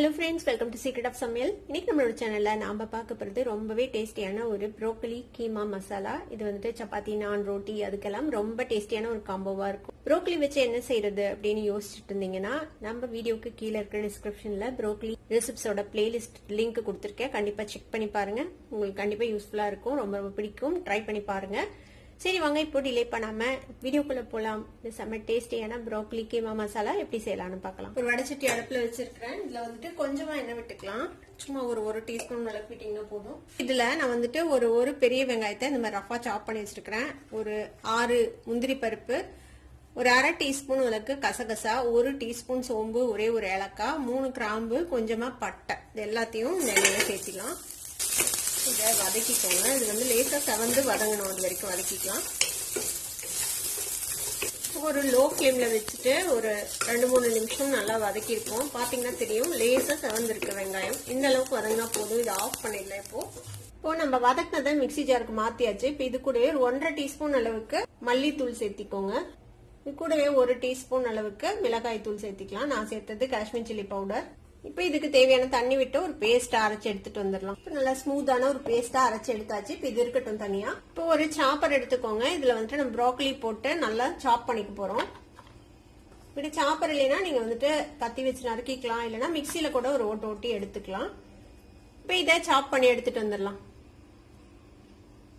Hello friends, welcome to secret of சமையல். இன்னைக்கு நம்மளோட சேனல்ல நாம பார்க்க போறது ரொம்பவே டேஸ்டியான ஒரு ப்ரோக்கலி கீமா மசாலா. இது வந்துட்டு சப்பாத்தி, நான், ரோட்டி அதுக்கெல்லாம் ரொம்ப டேஸ்டியான ஒரு காம்போவா இருக்கும். ப்ரோக்கலி வச்சு என்ன செய்யறது அப்படின்னு யோசிச்சுட்டு இருந்தீங்கன்னா, நம்ம வீடியோக்கு கீழே இருக்கிற டிஸ்கிரிப்ஷன்ல ப்ரோக்கலி ரெசிப்ஸோட பிளேலிஸ்ட் லிங்க் கொடுத்துருக்கேன். கண்டிப்பா செக் பண்ணி பாருங்க. உங்களுக்கு கண்டிப்பா யூஸ்ஃபுல்லா இருக்கும், ரொம்ப ரொம்ப பிடிக்கும். ட்ரை பண்ணி பாருங்க. சரி வாங்க, இப்போ டிலே பண்ணாம வீடியோக்குள்ள போலாம். இந்த செம்ம டேஸ்டியான ப்ரோக்கலி கீமா மசாலா எப்படி செய்யலாம்னு பார்க்கலாம். ஒரு வடைச்சட்டி அடுப்புல வச்சிருக்கிறேன். இதுல வந்துட்டு கொஞ்சமா எண்ணெய் விட்டுக்கலாம். சும்மா ஒரு டீஸ்பூன் அளவுக்கு விட்டீங்கன்னா போதும். இதுல நான் வந்துட்டு ஒரு பெரிய வெங்காயத்தை இந்த மாதிரி ரஃபா சாப் பண்ணி வச்சிருக்கிறேன். ஒரு 6 முந்திரி பருப்பு, ஒரு அரை டீஸ்பூன் அளவுக்கு கசகசா, 1 டீஸ்பூன் சோம்பு, ஒரே ஒரு ஏலக்காய், 3 கிராம்பு, கொஞ்சமா பட்டை, இது எல்லாத்தையும் இந்த எண்ணெயில சேர்த்திக்கலாம். இதை வதக்கிக்கோங்க. இது வந்து லேசா செவந்து வதங்கணும், அது வரைக்கும் வதக்கிக்கலாம். ஒரு லோ ஃப்ளேம்ல வச்சுட்டு ஒரு 2-3 நிமிஷம் நல்லா வதக்கிருக்கோம். பாத்தீங்கன்னா தெரியும், லேசா செவந்திருக்கு வெங்காயம். இந்த அளவுக்கு வதங்கினா போதும். இதை ஆஃப் பண்ணிடலாம். இப்போ நம்ம வதக்கினதை மிக்சி ஜாருக்கு மாத்தியாச்சு. இப்போ இது கூடவே 1.5 டீஸ்பூன் அளவுக்கு மல்லித்தூள் சேர்த்திக்கோங்க. இது கூடவே 1 டீஸ்பூன் அளவுக்கு மிளகாய் தூள் சேர்த்திக்கலாம். நான் சேர்த்தது காஷ்மீர் சில்லி பவுடர். இப்போ இதுக்கு தேவையான தண்ணி விட்டு ஒரு பேஸ்ட் அரைச்சு எடுத்துட்டு வந்துடலாம். இப்போ நல்லா ஸ்மூத்தான ஒரு பேஸ்டா அரைச்சு எடுத்தாச்சு. இப்போ இது இருக்கட்டும் தனியா. இப்போ ஒரு சாப்பர் எடுத்துக்கோங்க. இதுல வந்துட்டு நம்ம ப்ரோக்கலி போட்டு நல்லா சாப் பண்ணிக்க போறோம். இப்படி சாப்பர் இல்லைன்னா நீங்க வந்துட்டு கத்தி வச்சு நறுக்கிக்கலாம், இல்லைன்னா மிக்சியில கூட ஒரு ஓட்டி எடுத்துக்கலாம். இப்போ இதை சாப் பண்ணி எடுத்துட்டு வந்துடலாம்.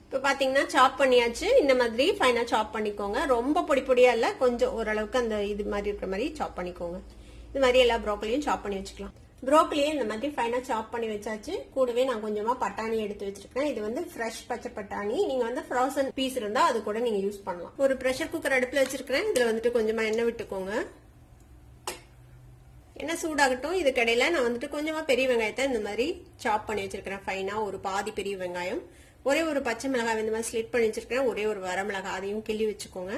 இப்போ பாத்தீங்கன்னா சாப் பண்ணியாச்சு. இந்த மாதிரி ஃபைனா சாப் பண்ணிக்கோங்க. ரொம்ப பொடி பொடியா இல்ல, கொஞ்சம் ஓரளவுக்கு அந்த இது மாதிரி இருக்கிற மாதிரி சாப் பண்ணிக்கோங்க. இது மாதிரி எல்லா ப்ரோக்கலியும் சாப் பண்ணி வச்சுக்கலாம். ப்ரோக்கலியும் இந்த மாதிரி ஃபைனா சாப் பண்ணி வச்சாச்சு. கூடவே நான் கொஞ்சமா பட்டாணி எடுத்து வச்சிருக்கேன். இது வந்து ஃப்ரெஷ் பச்சை பட்டாணி. நீங்க வந்து ஃப்ரோசன் பீஸ் இருந்தா அது கூட நீங்க யூஸ் பண்ணலாம். ஒரு ப்ரெஷர் குக்கர் அடுப்புல வச்சிருக்கேன். இதுல வந்துட்டு கொஞ்சமா எண்ணெய் விட்டுக்கோங்க. எண்ணெய் சூடாகட்டும். இதுக்கு இடையில நான் வந்துட்டு கொஞ்சமா பெரிய வெங்காயத்தை இந்த மாதிரி சாப் பண்ணி வச்சிருக்கிறேன் ஃபைனா. ஒரு பாதி பெரிய வெங்காயம், ஒரே ஒரு பச்சை மிளகாய் இந்த மாதிரி ஸ்லிட் பண்ணி வச்சிருக்கேன். ஒரே ஒரு வரமிளகாய், அதையும் கிள்ளி வச்சுக்கோங்க.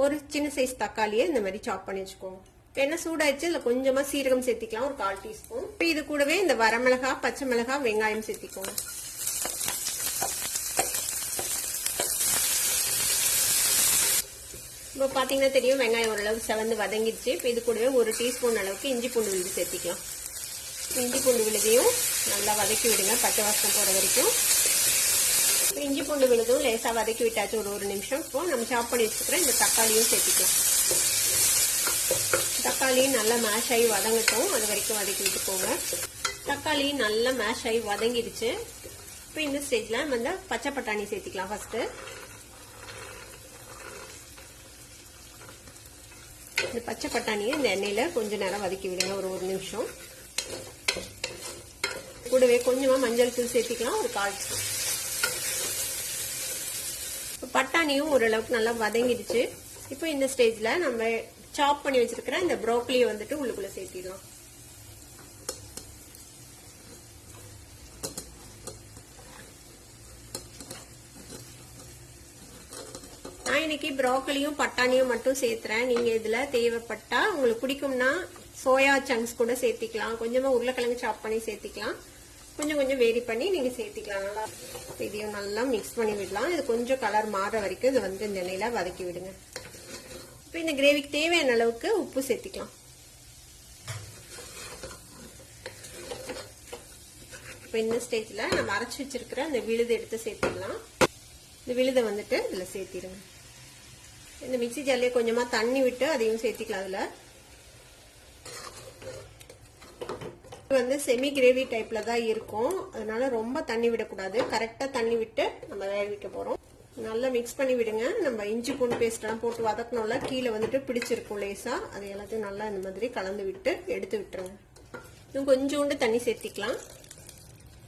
ஒரு சின்ன சைஸ் தக்காளியை இந்த மாதிரி சாப் பண்ணி வச்சுக்கோங்க. எண்ணெய் சூடாயிடுச்சு. இதுல கொஞ்சமா சீரகம் சேர்த்திக்கலாம், ஒரு 1/4 டீஸ்பூன். இப்போ இது கூடவே இந்த வரமிளகாய், பச்சை மிளகாய், வெங்காயம் சேர்த்திக்கோங்க. இப்போ பாத்தீங்கன்னா தெரியும், வெங்காயம் ஓரளவுக்கு செவந்து வதங்கிடுச்சு. இப்போ இது கூடவே 1 டீஸ்பூன் அளவுக்கு இஞ்சி பூண்டு விழுது சேர்த்திக்கலாம். இஞ்சி பூண்டு விழுதையும் நல்லா வதக்கி விடுங்க, பச்சை வாசனை போற வரைக்கும். இஞ்சி பூண்டு விழுதும் லேசா வதக்கி விட்டாச்சு ஒரு நிமிஷம். இப்போ நம்ம சாப் பண்ணி வச்சுக்கிறேன் இந்த தக்காளியும் சேர்த்திக்கலாம். தக்காளி நல்லா மேஷ் ஆகி வதங்கட்டும், அது வரைக்கும் வதக்கி விட்டுக்கோங்க. தக்காளி நல்லா மேஷ் ஆகி வதங்கிடுச்சு. இப்போ இந்த ஸ்டேஜ்ல நம்ம பச்சை பட்டாணி சேர்த்திக்கலாம். ஃபர்ஸ்ட் இந்த பச்சை பட்டாணியை இந்த எண்ணெயில கொஞ்ச நேரம் வதக்கி விடுங்க, ஒரு நிமிஷம். கூடவே கொஞ்சமா மஞ்சள் தூள் சேர்த்திக்கலாம், ஒரு 1/4 ஸ்பூன். பட்டாணியும் ஓரளவுக்கு நல்லா வதங்கிடுச்சு. இப்போ இந்த ஸ்டேஜ்ல நம்ம சாப் பண்ணி வச்சிருக்கிற இந்த ப்ரோக்கலியை வந்துட்டு உள்ளுக்குள்ள சேர்த்திடலாம். நான் இன்னைக்கு ப்ரோக்கலியும் பட்டாணியும் மட்டும் சேர்த்துறேன். நீங்க இதுல தேவைப்பட்டா உங்களுக்கு பிடிக்கும்னா சோயா சங்க்ஸ் கூட சேர்த்திக்கலாம், கொஞ்சமா உருளைக்கிழங்கு சாப் பண்ணி சேர்த்திக்கலாம், கொஞ்சம் வேரி பண்ணி நீங்க சேர்த்திக்கலாம். நல்லா இதையும் நல்லா மிக்ஸ் பண்ணி விடலாம். இது கொஞ்சம் கலர் மாற வரைக்கும் இது வந்து இந்த எண்ணெயில வதக்கி விடுங்க. இப்போ இந்த கிரேவிக்கு தேவையான அளவுக்கு உப்பு சேர்த்திக்கலாம். இப்போ இந்த ஸ்டேஜ்ல நம்ம அரைச்சு வச்சிருக்கிற அந்த விழுது எடுத்து சேர்த்திடலாம். இந்த விழுதை வந்துட்டு இதுல சேர்த்திடுங்க. இந்த மிக்சி ஜார்லயே கொஞ்சமா தண்ணி விட்டு அதையும் சேர்த்திக்கலாம். அதுல வந்து செமி கிரேவி டைப்ல தான் இருக்கும், அதனால ரொம்ப தண்ணி விடக்கூடாது. கரெக்டா தண்ணி விட்டு நம்ம வேக வைக்க போறோம். நல்லா மிக்ஸ் பண்ணி விடுங்க. நம்ம இஞ்சி பூண்டு பேஸ்ட் எல்லாம் போட்டு வதக்கணும்ல, கீழே வந்துட்டு பிடிச்சிருக்கும் லேசா. அது எல்லாத்தையும் நல்லா இந்த மாதிரி கலந்து விட்டு எடுத்து விட்டுருங்க. இன்னும் கொஞ்சோண்டு தண்ணி சேர்த்திக்கலாம்.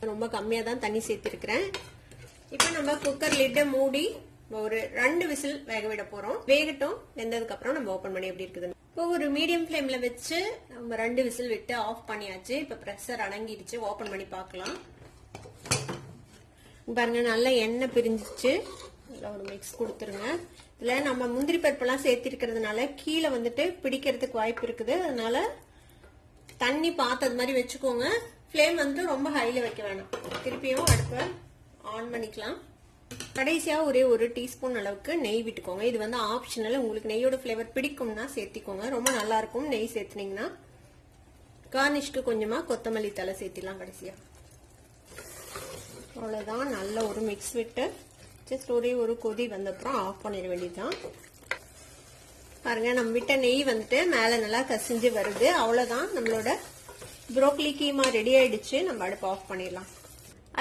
ரொம்ப கம்மியா தான் தண்ணி சேர்த்திருக்கிறேன். இப்போ நம்ம குக்கர் லிட்டை மூடி ஒரு 2 விசில் வேக விட போறோம். வேகட்டும். வெந்ததுக்கு அப்புறம் நம்ம ஓபன் பண்ணி எப்படி இருக்குதுன்னு. இப்போ ஒரு மீடியம் ஃப்ளேம்ல வச்சு நம்ம 2 விசில் விட்டு ஆஃப் பண்ணியாச்சு. இப்ப பிரஷர் அடங்கிடுச்சு. ஓபன் பண்ணி பார்க்கலாம். பாருங்க, நல்லா எண்ணெய் பிரிஞ்சிச்சு. ஒரு மிக்ஸ் கொடுத்துருங்க. இதுல நம்ம முந்திரி பருப்பெல்லாம் சேர்த்திருக்கிறதுனால கீழே வந்துட்டு பிடிக்கிறதுக்கு வாய்ப்பு இருக்குது. அதனால தண்ணி பார்த்தது மாதிரி வச்சுக்கோங்க. ஃப்ளேம் வந்து ரொம்ப ஹைல வைக்க வேணாம். திருப்பியும் அடுப்பை ஆன் பண்ணிக்கலாம். கடைசியா ஒரே 1 டீஸ்பூன் அளவுக்கு நெய் விட்டுக்கோங்க. இது வந்து ஆப்ஷனல். உங்களுக்கு நெய்யோட ஃபிளேவர் பிடிக்கும்னா சேர்த்திக்கோங்க, ரொம்ப நல்லா இருக்கும் நெய் சேர்த்துனீங்கன்னா. கார்னிஷ்க்கு கொஞ்சமா கொத்தமல்லி தலை சேர்த்திடலாம் கடைசியா. அவ்வளவுதான். நல்ல ஒரு மிக்ஸ் விட்டு ஜஸ்ட் ஒரே ஒரு கொதி வந்த அப்புறம் ஆஃப் பண்ணிட வேண்டியதுதான். பாருங்க நம்ம விட்ட நெய் வந்துட்டு மேல நல்லா கசிஞ்சு வருது. அவ்வளவுதான், நம்மளோட ப்ரோக்கலி கீமா ரெடி ஆயிடுச்சு. நம்ம அடுப்பு ஆஃப் பண்ணிடலாம்.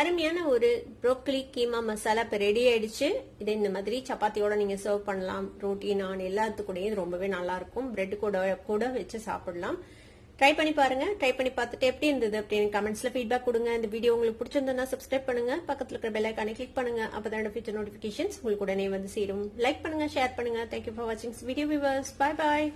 அருமையான ஒரு ப்ரோக்கலி கீமா மசாலா இப்போ ரெடி ஆயிடுச்சு. இதை இந்த மாதிரி சப்பாத்தியோட நீங்க சர்வ் பண்ணலாம். ரோட்டி, நான் எல்லாத்துக்கூடயும் இது ரொம்பவே நல்லா இருக்கும். பிரெட் கூட வச்சு சாப்பிடலாம். ட்ரை பண்ணி பாருங்க. ட்ரை பண்ணி பார்த்துட்டு எப்படி இருந்தது அப்படின்னு கமெண்ட்ஸ்ல ஃபீட்பேக் கொடுங்க. இந்த வீடியோ உங்களுக்கு பிடிச்சிருந்தா சப்ஸ்கிரைப் பண்ணுங்க. பக்கத்துல இருக்கிற பெல் ஐகானை கிளிக் பண்ணுங்க. அப்பதான் ஃபியூச்சர் நோட்டிபிகேஷன்ஸ் உங்களுக்கு உடனே வந்து சேரும். லைக் பண்ணுங்க, ஷேர் பண்ணுங்க. தேங்க்யூ ஃபார் வாட்சிங் வீடியோ வியூவர்ஸ். Bye bye.